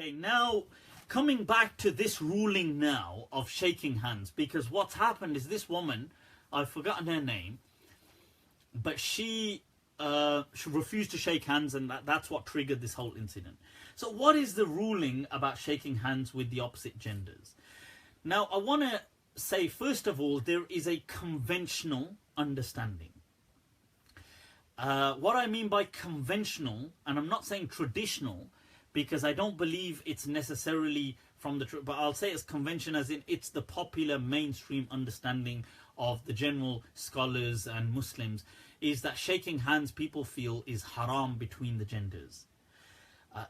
Okay, now coming back to this ruling now of shaking hands, because what's happened is this woman, I've forgotten her name, but she refused to shake hands, and that's what triggered this whole incident. So what is the ruling about shaking hands with the opposite genders? Now, I want to say, first of all, there is a conventional understanding. What I mean by conventional, and I'm not saying traditional, because I don't believe it's necessarily from the truth, but I'll say it's convention as in it's the popular mainstream understanding of the general scholars and Muslims, is that shaking hands, people feel, is haram between the genders.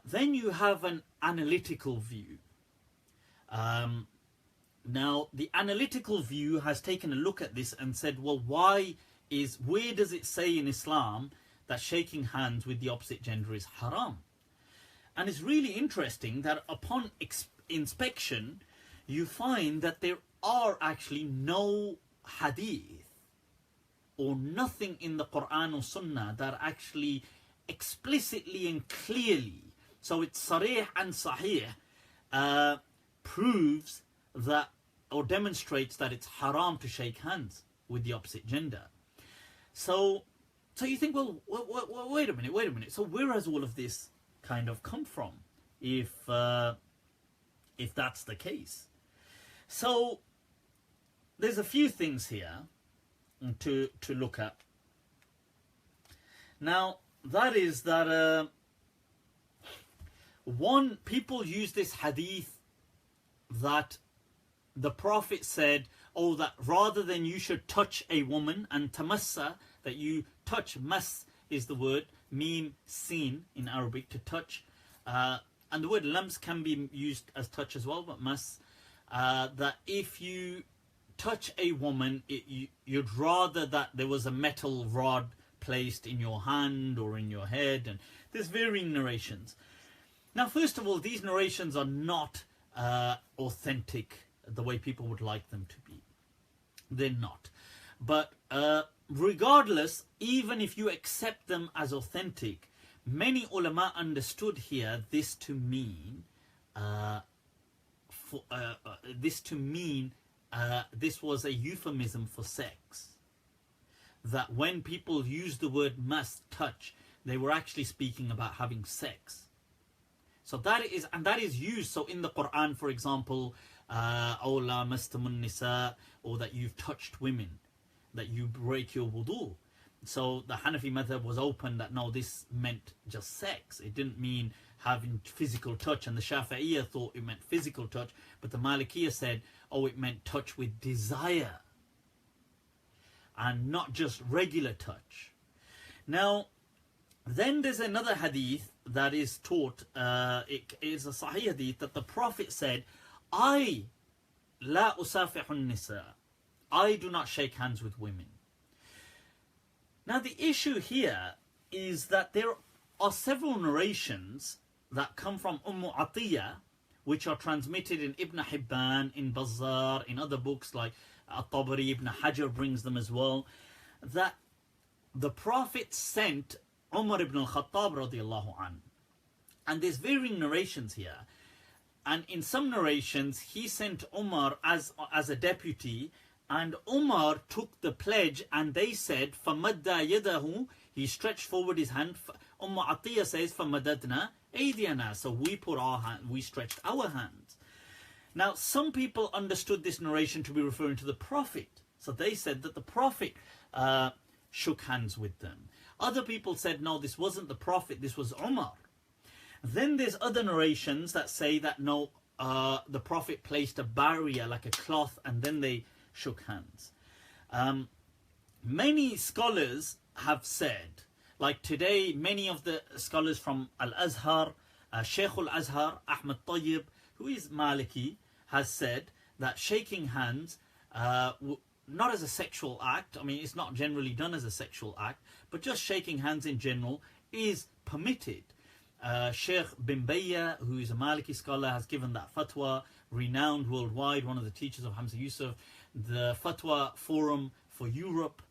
Then you have an analytical view. Now, the analytical view has taken a look at this and said, well, where does it say in Islam that shaking hands with the opposite gender is haram? And it's really interesting that upon inspection, you find that there are actually no hadith or nothing in the Quran or Sunnah that actually explicitly and clearly, so it's sarih and sahih, proves that or demonstrates that it's haram to shake hands with the opposite gender. So you think, well, wait a minute. So where has all of this kind of come from, if that's the case? So there's a few things here to look at. Now, that is that one, people use this hadith that the Prophet said, oh, that rather than you should touch a woman, and tamassa, that you touch, mas is the word, mim, sin in Arabic, to touch, and the word lams can be used as touch as well, but mas, that if you touch a woman, you'd rather that there was a metal rod placed in your hand or in your head, and there's varying narrations. Now, first of all, these narrations are not authentic the way people would like them to be. They're not. But regardless, even if you accept them as authentic, many ulama understood here this to mean this was a euphemism for sex. That when people used the word must touch, they were actually speaking about having sex. So that is used. So in the Quran, for example, أَوْ لَامَسْتُمُ النِّسَاءَ, or that you've touched women, that you break your wudu. So the Hanafi madhab was open that no, this meant just sex. It didn't mean having physical touch, and the Shafi'iyya thought it meant physical touch, but the Malikiyya said, oh, it meant touch with desire and not just regular touch. Now, then there's another hadith that is taught, it is a sahih hadith, that the Prophet said, I la usafihun nisa, I do not shake hands with women. Now the issue here is that there are several narrations that come from Atiyah, which are transmitted in Ibn Hibban, in Bazzar, in other books like At-Tabari, Ibn Hajar brings them as well, that the Prophet sent Umar ibn al-Khattab radiallahu anhu. And there's varying narrations here. And in some narrations, he sent Umar as a deputy, and Umar took the pledge, and they said, فَمَدَّ يَدَهُ, he stretched forward his hand. Atiyah says, فَمَدَدْنَا أَيْدِيَنَا, so we stretched our hands. Now, some people understood this narration to be referring to the Prophet. So they said that the Prophet shook hands with them. Other people said, no, this wasn't the Prophet, this was Umar. Then there's other narrations that say that no, the Prophet placed a barrier like a cloth, and then they shook hands. Many scholars have said, like today, many of the scholars from Al-Azhar, Shaykh Al-Azhar, Ahmad Tayyib, who is Maliki, has said that shaking hands, not as a sexual act, I mean, it's not generally done as a sexual act, but just shaking hands in general is permitted. Sheikh bin Bayya, who is a Maliki scholar, has given that fatwa, renowned worldwide, one of the teachers of Hamza Yusuf. The Fatwa Forum for Europe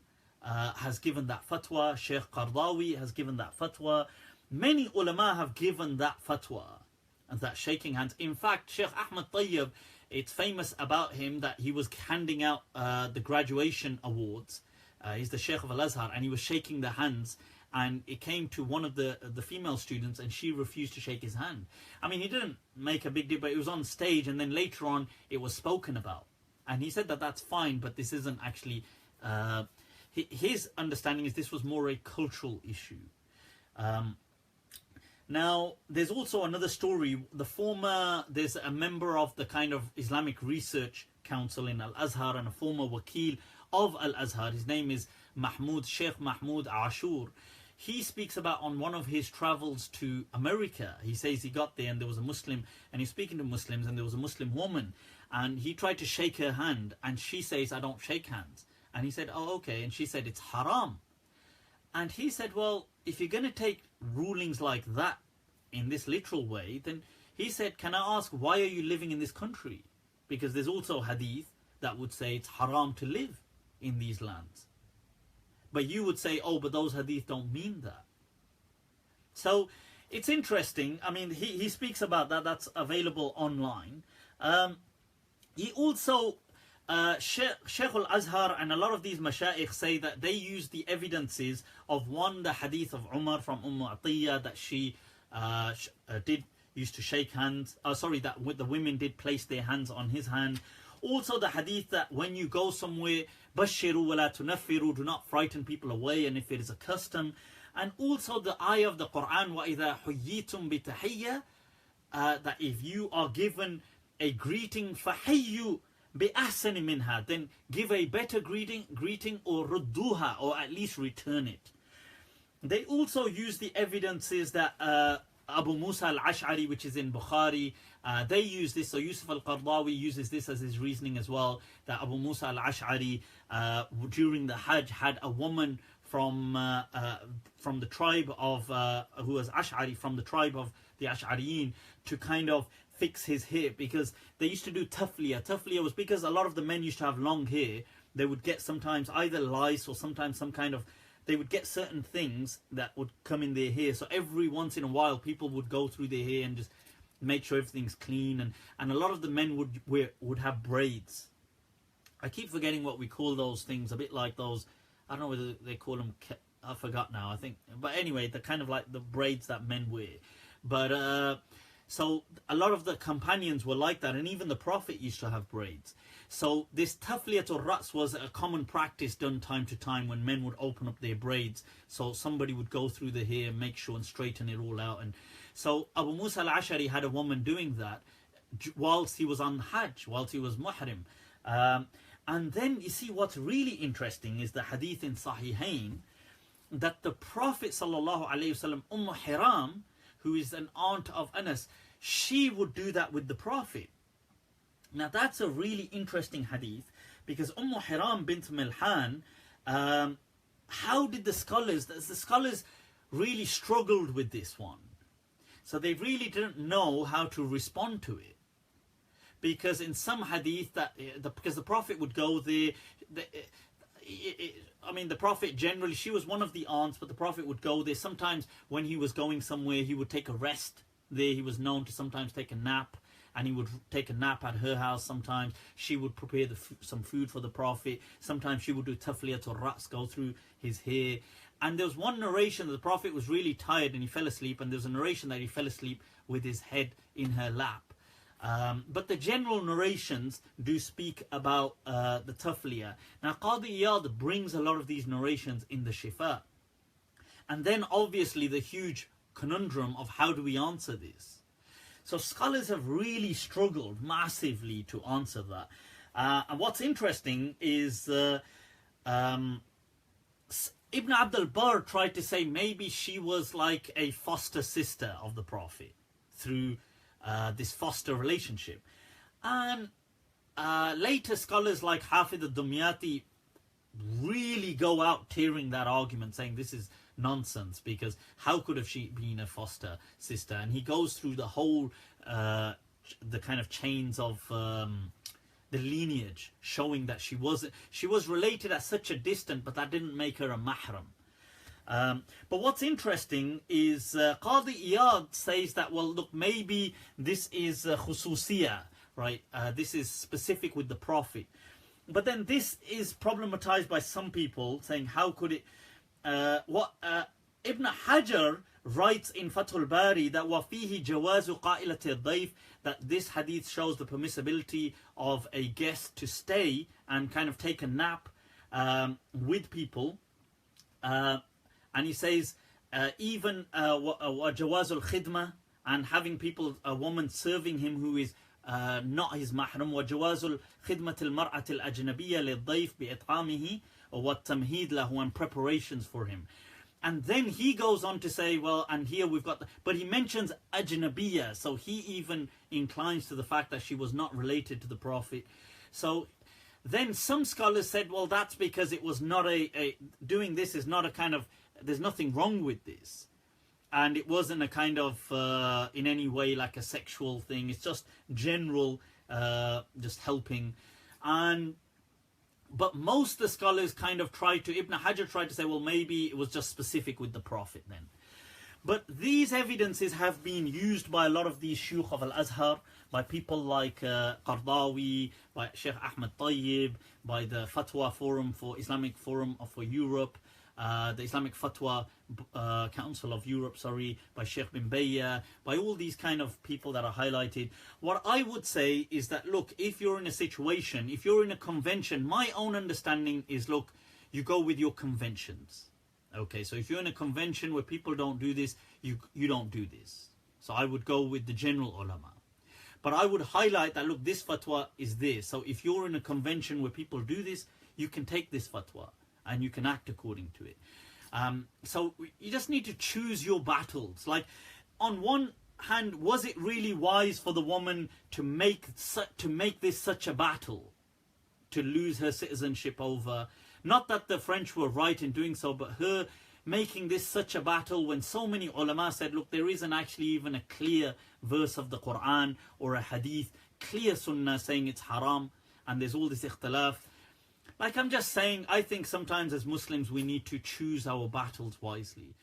has given that fatwa. Sheikh Qardawi has given that fatwa. Many ulama have given that fatwa that shaking hands. In fact, Sheikh Ahmad Tayyib, it's famous about him that he was handing out the graduation awards. He's the Sheikh of Al-Azhar, and he was shaking the hands, and it came to one of the female students, and she refused to shake his hand. I mean, he didn't make a big deal, but it was on stage, and then later on it was spoken about. And he said that that's fine, but this isn't actually... his understanding is this was more a cultural issue. Now, there's also another story. There's a member of the kind of Islamic Research Council in Al-Azhar and a former wakil of Al-Azhar. His name is Sheikh Mahmoud Ashur. He speaks about on one of his travels to America. He says he got there and there was a Muslim, and he's speaking to Muslims, and there was a Muslim woman, and he tried to shake her hand, and she says, I don't shake hands. And he said, oh, okay. And she said, it's haram. And he said, well, if you're going to take rulings like that in this literal way, then he said, can I ask, why are you living in this country? Because there's also hadith that would say it's haram to live in these lands. But you would say, oh, but those hadith don't mean that. So it's interesting. I mean, he speaks about that. That's available online. He also... Sheikh al-Azhar and a lot of these mashayikh say that they use the evidences of the hadith of Umar from Atiyah that she used to shake hands. That the women did place their hands on his hand. Also the hadith that when you go somewhere, bashiru wa la tunaffiru, do not frighten people away, and if it is a custom. And also the ayah of the Quran, wa idha huyyitum bi tahiyya, that if you are given a greeting, fahayyu بِأَحْسَنِ مِنْهَا, then give a better greeting or rudduha, or at least return it. They also use the evidences that Abu Musa al-Ash'ari, which is in Bukhari, they use this. So Yusuf al-Qardawi uses this as his reasoning as well, that Abu Musa al-Ash'ari during the Hajj had a woman from the tribe of who was Ash'ari, from the tribe of the Ash'ariyin, to kind of fix his hair, because they used to do tafliya. Tafliya was because a lot of the men used to have long hair. They would get sometimes either lice or sometimes some kind of, they would get certain things that would come in their hair. So every once in a while people would go through their hair and just make sure everything's clean. And a lot of the men would have braids. I keep forgetting what we call those things, a bit like those, I don't know whether they call them, I forgot now, I think. But anyway, they're kind of like the braids that men wear. But so a lot of the companions were like that, and even the Prophet used to have braids. So this tafliyatul ra's was a common practice done time to time when men would open up their braids. So somebody would go through the hair, make sure and straighten it all out. And so Abu Musa al-Ash'ari had a woman doing that whilst he was on Hajj, whilst he was muhrim. And then you see what's really interesting is the hadith in Sahihain that the Prophet sallallahu alaihi wasallam, Umm Haram, who is an aunt of Anas, she would do that with the Prophet. Now that's a really interesting hadith, because Haram bint Milhan, how did the scholars really struggled with this one. So they really didn't know how to respond to it. Because in some hadith, because the Prophet would go there, the Prophet generally, she was one of the aunts, but the Prophet would go there. Sometimes when he was going somewhere, he would take a rest there. He was known to sometimes take a nap, and he would take a nap at her house sometimes. She would prepare some food for the Prophet. Sometimes she would do tafliyatul ra's, go through his hair. And there was one narration that the Prophet was really tired and he fell asleep, and there was a narration that he fell asleep with his head in her lap. But the general narrations do speak about the tafliya. Now Qadi Iyad brings a lot of these narrations in the Shifa. And then obviously the huge conundrum of how do we answer this. So scholars have really struggled massively to answer that. And what's interesting is Ibn Abdul Barr tried to say maybe she was like a foster sister of the Prophet through this foster relationship. And later scholars like Hafid al-Dumyati really go out tearing that argument, saying this is nonsense, because how could have she been a foster sister? And he goes through the whole the kind of chains of the lineage, showing that she was related at such a distance, but that didn't make her a mahram. But what's interesting is Qadi Iyad says that, well, look, maybe this is khususiyah, right? This is specific with the Prophet. But then this is problematized by some people, saying, how could it... Ibn Hajar writes in Fathul Bari that وَفِيهِ جَوَازُ قَائِلَةِ الضَّيْفِ, that this hadith shows the permissibility of a guest to stay and kind of take a nap with people. And he says, even وَجَوَازُ الْخِدْمَةِ, and having people, a woman serving him who is not his mahram, وَجَوَازُ الْخِدْمَةِ الْمَرْأَةِ الْأَجْنَبِيَّةِ لِلضَّيْفِ بِإِطْعَامِهِ وَالتَّمْهِيدِ لَهُ, and preparations for him. And then he goes on to say, well, and here we've got, but he mentions ajnabiyya, so he even inclines to the fact that she was not related to the Prophet. So then some scholars said, well, that's because it was not doing this is not a kind of, there's nothing wrong with this. And it wasn't a kind of, in any way like a sexual thing. It's just general, just helping. But most of the scholars kind of Ibn Hajar tried to say, well, maybe it was just specific with the Prophet then. But these evidences have been used by a lot of these Shuyukh of Al-Azhar, by people like Qardawi, by Sheikh Ahmed Tayyib, by the Fatwa Forum for Islamic Forum for Europe, the Islamic Fatwa Council of Europe, by Sheikh bin Bayya, by all these kind of people that are highlighted. What I would say is that, look, if you're in a situation, if you're in a convention, my own understanding is, look, you go with your conventions. Okay, so if you're in a convention where people don't do this, you don't do this. So I would go with the general ulama. But I would highlight that, look, this fatwa is this. So if you're in a convention where people do this, you can take this fatwa and you can act according to it. So you just need to choose your battles. Like, on one hand, was it really wise for the woman to make this such a battle, to lose her citizenship over? Not that the French were right in doing so, but her making this such a battle when so many ulama said, look, there isn't actually even a clear verse of the Quran or a hadith, clear sunnah saying it's haram, and there's all this ikhtilaf. Like, I'm just saying, I think sometimes as Muslims we need to choose our battles wisely.